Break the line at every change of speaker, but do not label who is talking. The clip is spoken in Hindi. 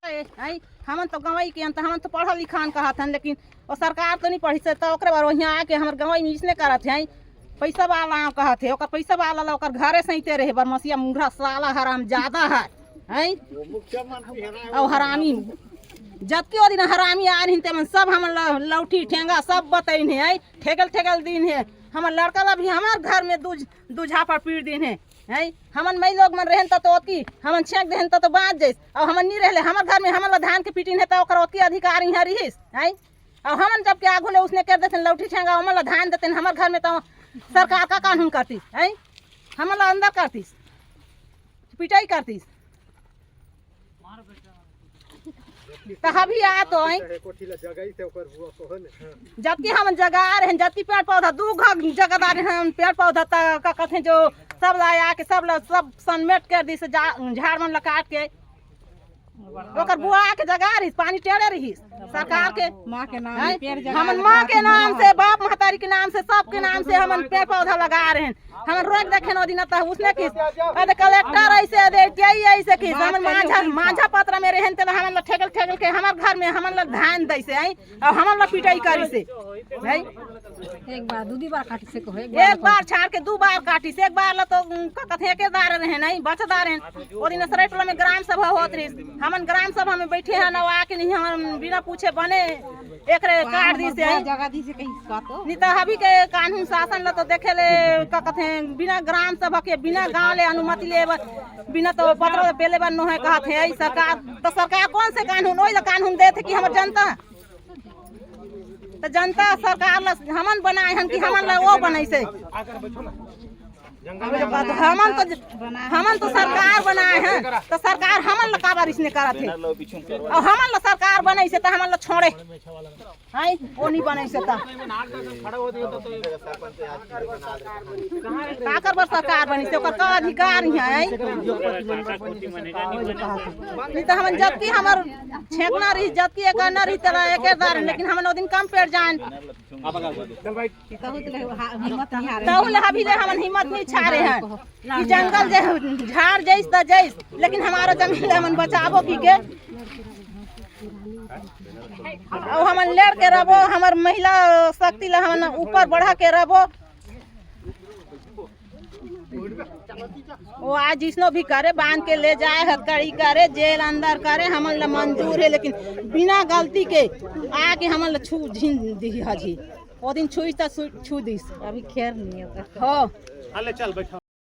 हमन तो गंवई के अंत हमन तो पढ़ल लिखान कहत हन, लेकिन वो सरकार तो नहीं पढ़ी से तो ओकरे बार वहीं आके हमर गंवई में इसने करत है पैसा वाला कहत है ओकर पैसा वाला ओकर घरे सहिते रहे बरमसिया मुंडा साला हराम ज्यादा है और हरामी जबकि वो दिन हरामी आ रही तेमन सब हम लौठी ठेंगा सब बतैन है ठेगल ठेगल दिन है हमर लड़का ला भी हमार घर में दूझा पर पीड़ दिन है हमन मई लोग मन रहन तो ओती हमन छेक देहन तो बात जैस और हमन नहीं रहले हमर घर में हमन धान के पीटिन है तो ओकर ओती अधिकारी है रहीस है और हमन जब के आगू ले उसने कर देते लौठी ठेंगा हमन धान देते हमर घर में तो सरकार का कानून करती है हमन अंदर करतीस पिटाई करतीस तो अभी आ तो जबकि हम जगह रहे जबकि पेड़ पौधा दू घर जगहदार हैं पेड़ पौधा का कथे जो सब लाया के सब सनमेट कर दी से झाड़ मन काट के ओकर बुआ के जगह रही पानी टेढ़े रही सरकार के माँ के नाम हमन माँ के नाम से बाप महतारी के नाम से सबके नाम से हमन पेड़ पौधा लगा रहे हैं हमन रोक देखे न दिन उसने किस कलेक्टर ऐसे टीआई ऐसे किस हमन माझा पत्र में रहन ते हमन ठेगल ठेगल के हमर घर में हमन लोग धान दै से और हमन लोग पिटाई करी से भाई एक बार दू बार काटी से को एक बार छाड़ के दो बार काटी से एक बार ल तो कथे एकेदार रहे नहीं बचदार हैं ओ दिन सरायटोला में ग्राम सभा होत रही हमन ग्राम सभा में बैठे हैं नवा के नहीं हम बिना पूछे बने एकरे काट दी से जगह दी से कहीं काटो नहीं तो अभी के कानून शासन ल तो देखे ले का कथे बिना ग्राम सभा के बिना गांव ले अनुमति ले बिना तो पत्र पहले बार नो है कहत है सरकार तो सरकार कौन से कानून ओइ कानून देते कि हमर जनता तो जनता सरकार ला हमन बनाए हन कि हमन ला वो बनई से हमन तो सरकार बनाए हैं तो सरकार हमन ला काबर इसने करत है और हमन ला सरकार बनई से तो हमन ला छोड़े हाय ओ नहीं बनई से तो काकर बर सरकार बनी से ओकर का अधिकार है नहीं तो हमन जबकि हमर छेकना रही जबकि एक न रही तेरा एकेदार लेकिन हमन ओ दिन कम पेड़ जान तहुल अभी ले हमन हिम्मत नहीं छा रहे हैं कि जंगल जे झाड़ जैस त जैस लेकिन हमारा जमीन हमन बचाबो की के और हमन लड़ के रहबो हमर महिला शक्ति ला हमन ऊपर बढ़ा के रहबो वो आज जिसनो भी करे बांध के ले जाए हथकड़ी करे जेल अंदर करे हमन ला मंजूर है लेकिन बिना गलती के आके हमन ला छू झीन दी हजी ओ दिन छुई त छू दिस अभी खैर नहीं होता हो चल बैठो।